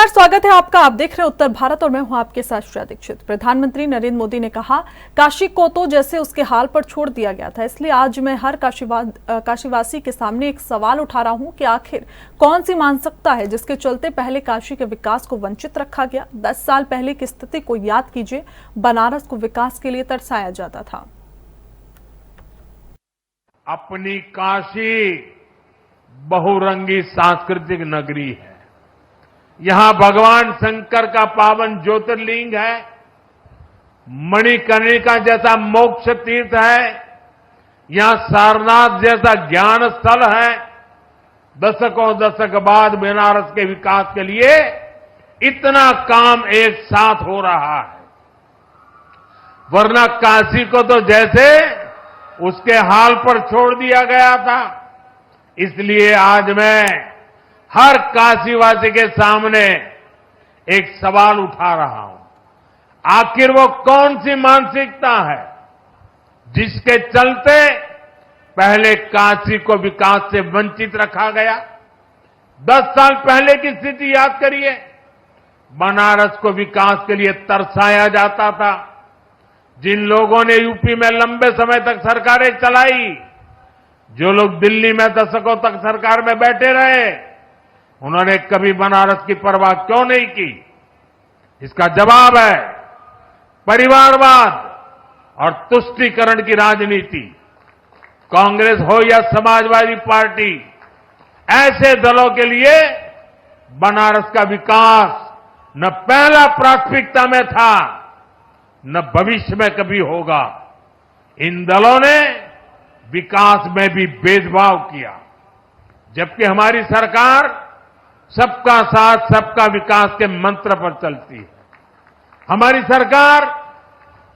नमस्कार, स्वागत है आपका। आप देख रहे हैं उत्तर भारत और मैं हूं आपके साथ श्रेया दीक्षित। प्रधानमंत्री नरेंद्र मोदी ने कहा, काशी को तो जैसे उसके हाल पर छोड़ दिया गया था, इसलिए आज मैं हर काशीवासी के सामने एक सवाल उठा रहा हूं कि आखिर कौन सी मानसिकता है जिसके चलते पहले काशी के विकास को वंचित रखा गया। 10 साल पहले की स्थिति को याद कीजिए, बनारस को विकास के लिए तरसाया जाता था। अपनी काशी बहुरंगी सांस्कृतिक नगरी है। यहां भगवान शंकर का पावन ज्योतिर्लिंग है, मणिकर्णिका जैसा मोक्ष तीर्थ है, यहां सारनाथ जैसा ज्ञान स्थल है। दशकों दशक बाद बनारस के विकास के लिए इतना काम एक साथ हो रहा है, वरना काशी को तो जैसे उसके हाल पर छोड़ दिया गया था। इसलिए आज मैं हर काशीवासी के सामने एक सवाल उठा रहा हूं, आखिर वो कौन सी मानसिकता है जिसके चलते पहले काशी को विकास से वंचित रखा गया। 10 साल पहले की स्थिति याद करिए, बनारस को विकास के लिए तरसाया जाता था। जिन लोगों ने यूपी में लंबे समय तक सरकारें चलाई, जो लोग दिल्ली में दशकों तक सरकार में बैठे रहे, उन्होंने कभी बनारस की परवाह क्यों नहीं की? इसका जवाब है परिवारवाद और तुष्टीकरण की राजनीति। कांग्रेस हो या समाजवादी पार्टी, ऐसे दलों के लिए बनारस का विकास न पहला प्राथमिकता में था, न भविष्य में कभी होगा। इन दलों ने विकास में भी भेदभाव किया, जबकि हमारी सरकार सबका साथ सबका विकास के मंत्र पर चलती है। हमारी सरकार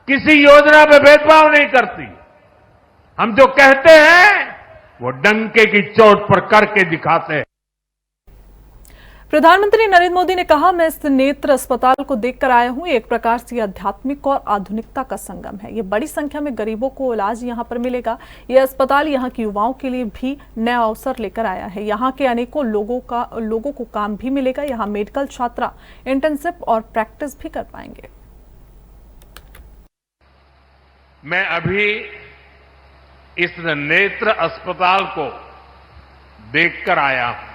किसी योजना में भेदभाव नहीं करती। हम जो कहते हैं वो डंके की चोट पर करके दिखाते हैं। प्रधानमंत्री नरेंद्र मोदी ने कहा, मैं इस नेत्र अस्पताल को देखकर आया हूं, एक प्रकार से आध्यात्मिक और आधुनिकता का संगम है। ये बड़ी संख्या में गरीबों को इलाज यहां पर मिलेगा। ये अस्पताल यहां के युवाओं के लिए भी नया अवसर लेकर आया है। यहां के अनेकों लोगों को काम भी मिलेगा। यहां मेडिकल छात्रा इंटर्नशिप और प्रैक्टिस भी कर पाएंगे। मैं अभी इस नेत्र अस्पताल को देखकर आया हूं।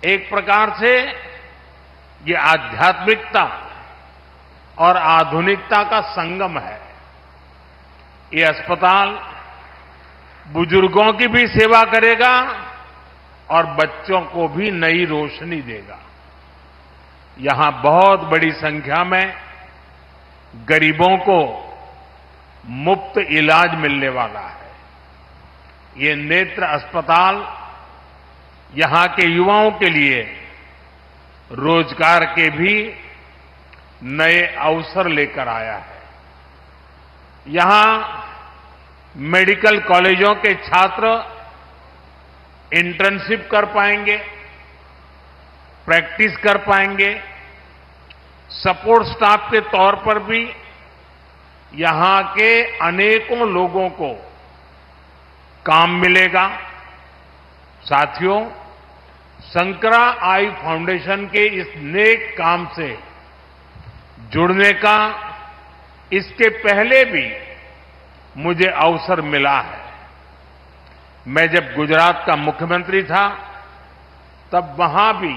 एक प्रकार से ये आध्यात्मिकता और आधुनिकता का संगम है। ये अस्पताल बुजुर्गों की भी सेवा करेगा और बच्चों को भी नई रोशनी देगा। यहां बहुत बड़ी संख्या में गरीबों को मुफ्त इलाज मिलने वाला है। ये नेत्र अस्पताल यहां के युवाओं के लिए रोजगार के भी नए अवसर लेकर आया है। यहां मेडिकल कॉलेजों के छात्र इंटर्नशिप कर पाएंगे, प्रैक्टिस कर पाएंगे। सपोर्ट स्टाफ के तौर पर भी यहां के अनेकों लोगों को काम मिलेगा। साथियों, शंकरा आई फाउंडेशन के इस नेक काम से जुड़ने का इसके पहले भी मुझे अवसर मिला है। मैं जब गुजरात का मुख्यमंत्री था, तब वहां भी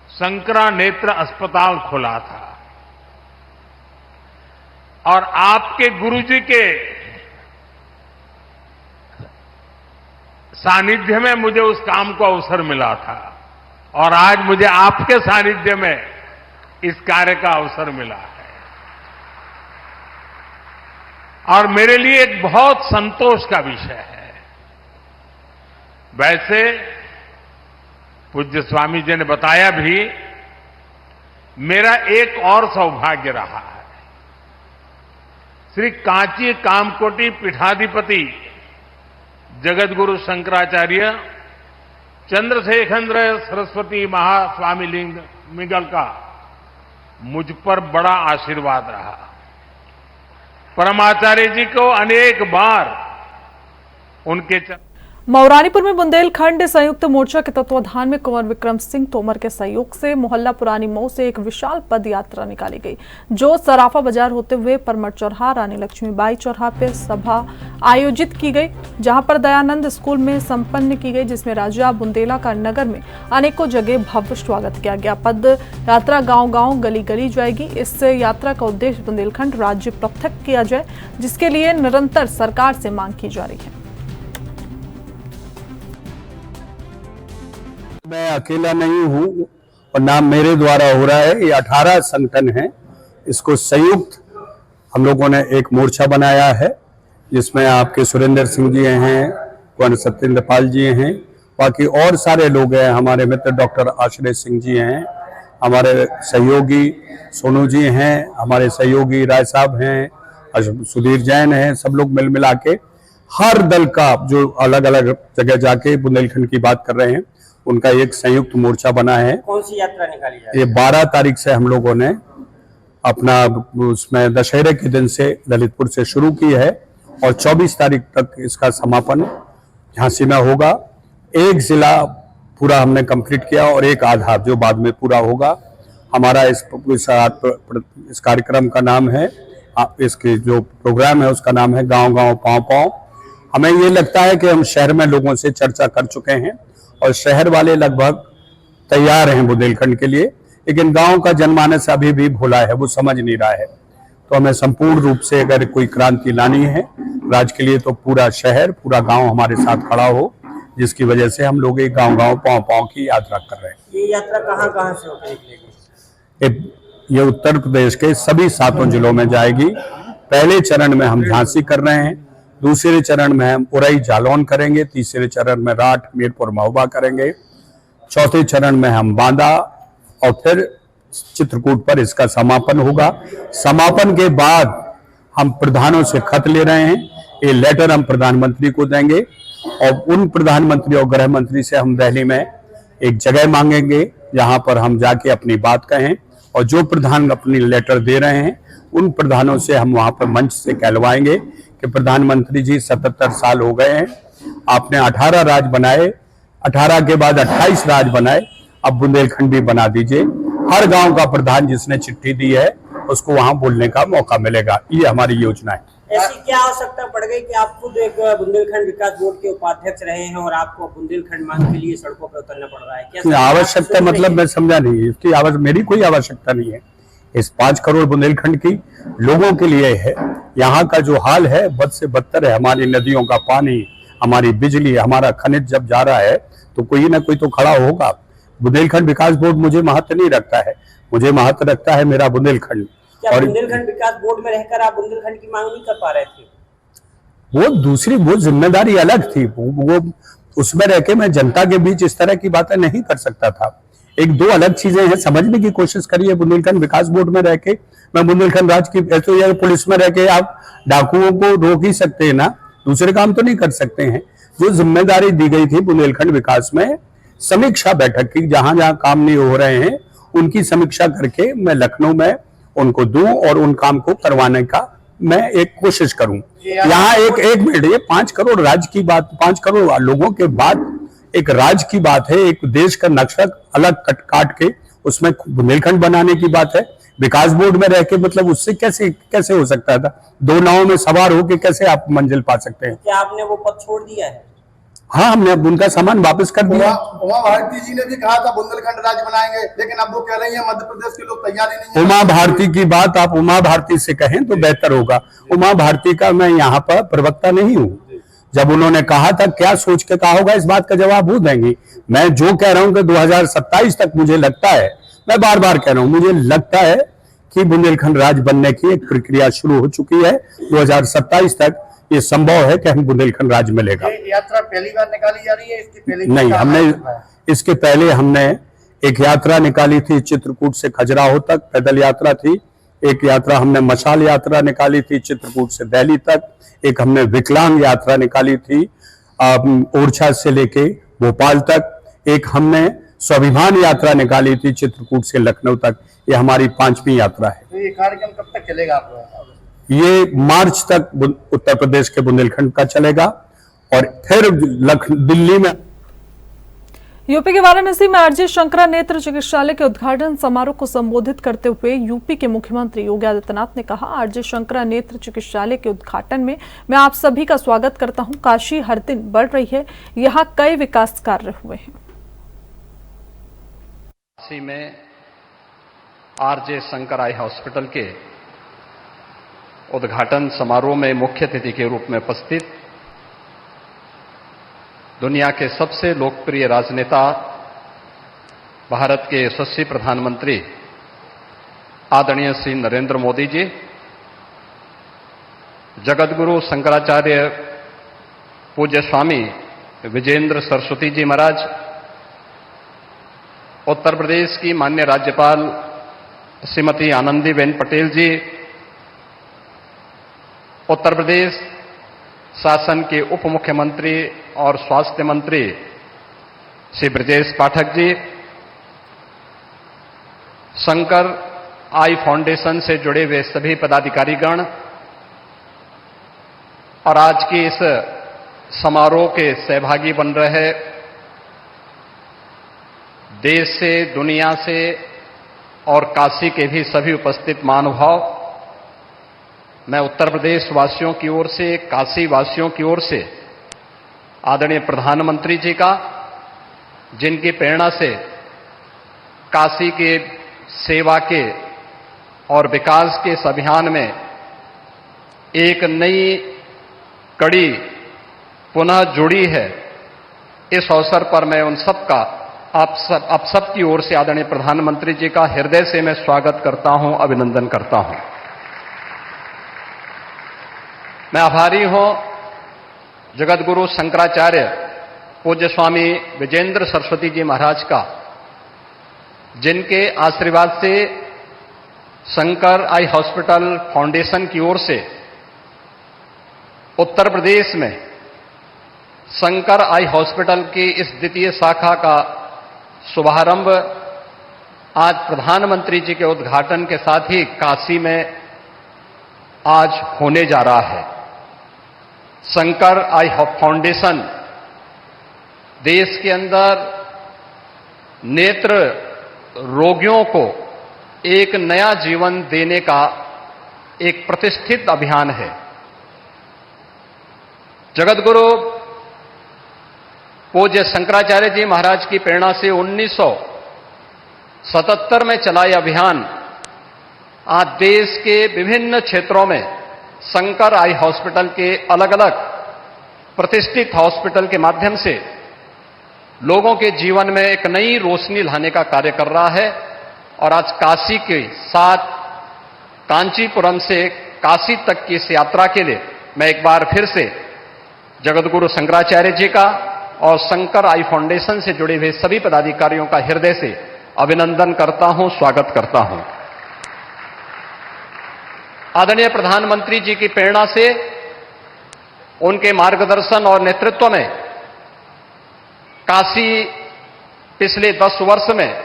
शंकरा नेत्र अस्पताल खुला था और आपके गुरुजी के सानिध्य में मुझे उस काम को अवसर मिला था और आज मुझे आपके सानिध्य में इस कार्य का अवसर मिला है। और मेरे लिए एक बहुत संतोष का विषय है। वैसे पूज्य स्वामी जी ने बताया भी, मेरा एक और सौभाग्य रहा है। श्री कांची कामकोटि पीठाधिपति जगतगुरु शंकराचार्य चंद्रशेखर सरस्वती महास्वामी लिंग मिगल का मुझ पर बड़ा आशीर्वाद रहा। परमाचार्य जी को अनेक बार उनके मऊरानीपुर में बुंदेलखंड संयुक्त मोर्चा के तत्वाधान में कुंवर विक्रम सिंह तोमर के सहयोग से मोहल्ला पुरानी मऊ से एक विशाल पद यात्रा निकाली गई, जो सराफा बाजार होते हुए परमट चौराहा, रानी लक्ष्मीबाई चौराहा पर सभा आयोजित की गई, जहां पर दयानंद स्कूल में संपन्न की गई, जिसमें राजा बुंदेला का नगर में अनेकों जगह भव्य स्वागत किया गया। पद यात्रा गाँव-गाँव, गली-गली जाएगी। इस यात्रा का उद्देश्य बुंदेलखंड राज्य पृथक किया जाए, जिसके लिए निरंतर सरकार से मांग की जा रही है। मैं अकेला नहीं हूं और नाम मेरे द्वारा हो रहा है। ये 18 संगठन हैं, इसको संयुक्त हम लोगों ने एक मोर्चा बनाया है, जिसमें आपके सुरेंद्र सिंह जी हैं, कुंवर सत्येंद्र पाल जी हैं, बाकी और सारे लोग हैं। हमारे मित्र डॉक्टर आश्रय सिंह जी हैं, हमारे सहयोगी सोनू जी हैं, हमारे सहयोगी राय साहब हैं, सुधीर जैन हैं। सब लोग मिल मिला के हर दल का जो अलग अलग जगह जाके बुंदेलखंड की बात कर रहे हैं, उनका एक संयुक्त मोर्चा बना है। कौन सी यात्रा निकाली जा रही है? ये 12 तारीख से हम लोगों ने अपना उसमें दशहरे के दिन से ललितपुर से शुरू की है और 24 तारीख तक इसका समापन झांसी में होगा। एक जिला पूरा हमने कंप्लीट किया और एक आधा जो बाद में पूरा होगा। हमारा इस कार्यक्रम का नाम है, इसके जो प्रोग्राम है उसका नाम है गांव गांव पांव पांव। हमें ये लगता है कि हम शहर में लोगों से चर्चा कर चुके हैं और शहर वाले लगभग तैयार हैं बुंदेलखंड के लिए, लेकिन गांव का जनमानस अभी भी भोला है, वो समझ नहीं रहा है। तो हमें संपूर्ण रूप से अगर कोई क्रांति लानी है राज्य के लिए, तो पूरा शहर, पूरा गांव हमारे साथ खड़ा हो, जिसकी वजह से हम लोग एक गांव गांव पांव पांव की यात्रा कर रहे हैं। ये यात्रा कहां से होकर निकलेगी? ये उत्तर प्रदेश के सभी 7 जिलों में जाएगी। पहले चरण में हम झांसी कर रहे हैं, दूसरे चरण में हम उरई जालौन करेंगे, तीसरे चरण में राठ मीरपुर महोबा करेंगे, चौथे चरण में हम बांदा और फिर चित्रकूट पर इसका समापन होगा। समापन के बाद हम प्रधानों से खत ले रहे हैं, ये लेटर हम प्रधानमंत्री को देंगे और उन प्रधानमंत्री और गृह मंत्री से हम दिल्ली में एक जगह मांगेंगे जहां पर हम जाके अपनी बात कहें, और जो प्रधान अपनी लेटर दे रहे हैं उन प्रधानों से हम वहां पर मंच से कहलवाएंगे कि प्रधानमंत्री जी 77 साल हो गए हैं, आपने 18 राज्य बनाए, 18 के बाद 28 राज्य बनाए, अब बुंदेलखंड भी बना दीजिए। हर गांव का प्रधान जिसने चिट्ठी दी है उसको वहां बोलने का मौका मिलेगा। ये हमारी योजना है। ऐसी क्या आवश्यकता पड़ गई कि आप खुद एक बुंदेलखंड विकास बोर्ड के उपाध्यक्ष रहे हैं और आपको बुंदेलखंड मांग के लिए सड़कों पर उतरना पड़ रहा है? क्या आवश्यकता मतलब मैं समझा नहीं, इसकी मेरी कोई आवश्यकता नहीं है। इस 5 करोड़ बुंदेलखंड की लोगों के लिए है। यहाँ का जो हाल है बद से बदतर है। हमारी नदियों का पानी, हमारी बिजली, हमारा खनिज जब जा रहा है तो कोई ना कोई तो खड़ा होगा। बुंदेलखंड विकास बोर्ड मुझे महत्व नहीं रखता है, मुझे महत्व रखता है मेरा बुंदेलखंड। और बुंदेलखंड विकास बोर्ड में रहकर आप बुंदेलखंड की मांग नहीं कर पा रहे थे? वो दूसरी वो जिम्मेदारी अलग थी, वो उसमें रह के मैं जनता के बीच इस तरह की बातें नहीं कर सकता था। एक दो अलग चीजें हैं, समझने की कोशिश करिए। बुंदेलखंड विकास बोर्ड में रह के मैं बुंदेलखंड राज्य की, ऐसे या पुलिस में रह के आप डाकुओं को रोक ही सकते हैं ना, दूसरे काम तो नहीं कर सकते हैं। जो जिम्मेदारी दी गई थी बुंदेलखंड विकास में, समीक्षा बैठक की, जहां जहां काम नहीं हो रहे हैं उनकी समीक्षा करके मैं लखनऊ में उनको दूं और उन काम को करवाने का मैं एक कोशिश करूं। यहाँ एक मिनट, ये 5 करोड़ राज्य की बात, 5 करोड़ लोगों के बाद एक राज्य की बात है, एक देश का नक्शा अलग काट के उसमें बुंदेलखंड बनाने की बात है। विकास बोर्ड में रह के मतलब उससे कैसे हो सकता था? 2 नावों में सवार होके कैसे आप मंजिल पा सकते हैं? क्या आपने वो पद छोड़ दिया है? हाँ, हमने अब उनका सामान वापस कर दिया। उमा भारती जी ने भी कहा था बुंदेलखंड राज्य बनाएंगे, लेकिन अब वो कह रही है मध्य प्रदेश के लोग तैयार ही नहीं है। उमा भारती की बात आप उमा भारती से कहें तो बेहतर होगा। उमा भारती का मैं यहाँ पर प्रवक्ता नहीं हूँ। जब उन्होंने कहा था, क्या सोच के कहा होगा, इस बात का जवाब वो देंगी। मैं जो कह रहा हूं कि 2027 तक मुझे लगता है, मैं बार बार कह रहा हूं, मुझे लगता है कि बुंदेलखंड राज्य बनने की एक प्रक्रिया शुरू हो चुकी है। 2027 तक ये संभव है कि हम बुंदेलखंड राज्य मिलेगा। ये यात्रा पहली बार निकाली जा रही है? इसकी पहले नहीं, इसके पहले हमने एक यात्रा निकाली थी चित्रकूट से खजुराहो तक, पैदल यात्रा थी। एक यात्रा हमने मशाल यात्रा निकाली थी चित्रकूट से दिल्ली तक। एक हमने विकलांग यात्रा निकाली थी ओरछा से लेके भोपाल तक। एक हमने स्वाभिमान यात्रा निकाली थी चित्रकूट से लखनऊ तक। ये हमारी 5वीं यात्रा है। तो ये कार्यक्रम कब तक चलेगा आपका? ये मार्च तक उत्तर प्रदेश के बुंदेलखंड का चलेगा और फिर दिल्ली में। यूपी के वाराणसी में आरजे शंकरा नेत्र चिकित्सालय के उद्घाटन समारोह को संबोधित करते हुए यूपी के मुख्यमंत्री योगी आदित्यनाथ ने कहा, आरजे शंकरा नेत्र चिकित्सालय के उद्घाटन में मैं आप सभी का स्वागत करता हूं। काशी हर दिन बढ़ रही है, यहां कई विकास कार्य हुए हैं। काशी में आरजे शंकरा आई हॉस्पिटल के उद्घाटन समारोह में मुख्य अतिथि के रूप में उपस्थित दुनिया के सबसे लोकप्रिय राजनेता, भारत के यशस्वी प्रधानमंत्री आदरणीय श्री नरेंद्र मोदी जी, जगतगुरु शंकराचार्य पूज्य स्वामी विजेंद्र सरस्वती जी महाराज, उत्तर प्रदेश की माननीय राज्यपाल श्रीमती आनंदीबेन पटेल जी, उत्तर प्रदेश शासन के उप मुख्यमंत्री और स्वास्थ्य मंत्री श्री ब्रजेश पाठक जी, शंकर आई फाउंडेशन से जुड़े हुए सभी पदाधिकारीगण और आज के इस समारोह के सहभागी बन रहे देश से, दुनिया से और काशी के भी सभी उपस्थित महानुभाव, मैं उत्तर प्रदेश वासियों की ओर से, काशी वासियों की ओर से आदरणीय प्रधानमंत्री जी का, जिनकी प्रेरणा से काशी के सेवा के और विकास के इस अभियान में एक नई कड़ी पुनः जुड़ी है, इस अवसर पर मैं उन सबका आप सब की ओर से आदरणीय प्रधानमंत्री जी का हृदय से मैं स्वागत करता हूं, अभिनंदन करता हूं। मैं आभारी हूं जगतगुरु शंकराचार्य पूज्य स्वामी विजेंद्र सरस्वती जी महाराज का, जिनके आशीर्वाद से शंकर आई हॉस्पिटल फाउंडेशन की ओर से उत्तर प्रदेश में शंकर आई हॉस्पिटल की इस द्वितीय शाखा का शुभारंभ आज प्रधानमंत्री जी के उद्घाटन के साथ ही काशी में आज होने जा रहा है। शंकर आई फाउंडेशन देश के अंदर नेत्र रोगियों को एक नया जीवन देने का एक प्रतिष्ठित अभियान है। जगतगुरु पूज्य शंकराचार्य जी महाराज की प्रेरणा से 1977 में चला यह अभियान आज देश के विभिन्न क्षेत्रों में शंकर आई हॉस्पिटल के अलग अलग प्रतिष्ठित हॉस्पिटल के माध्यम से लोगों के जीवन में एक नई रोशनी लाने का कार्य कर रहा है। और आज काशी के साथ कांचीपुरम से काशी तक की इस यात्रा के लिए मैं एक बार फिर से जगतगुरु शंकराचार्य जी का और शंकर आई फाउंडेशन से जुड़े हुए सभी पदाधिकारियों का हृदय से अभिनंदन करता हूं, स्वागत करता हूं। आदरणीय प्रधानमंत्री जी की प्रेरणा से, उनके मार्गदर्शन और नेतृत्व में काशी पिछले 10 वर्ष में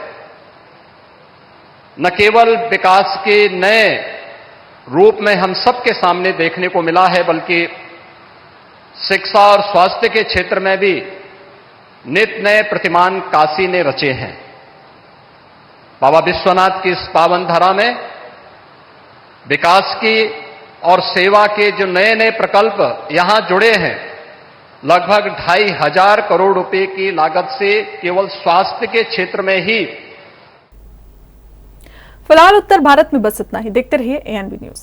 न केवल विकास के नए रूप में हम सबके सामने देखने को मिला है, बल्कि शिक्षा और स्वास्थ्य के क्षेत्र में भी नित नए प्रतिमान काशी ने रचे हैं। बाबा विश्वनाथ की इस पावन धरा में विकास की और सेवा के जो नए नए प्रकल्प यहां जुड़े हैं, लगभग 2500 करोड़ रुपए की लागत से केवल स्वास्थ्य के क्षेत्र में ही। फिलहाल उत्तर भारत में बस इतना ही। देखते रहिए ANB न्यूज।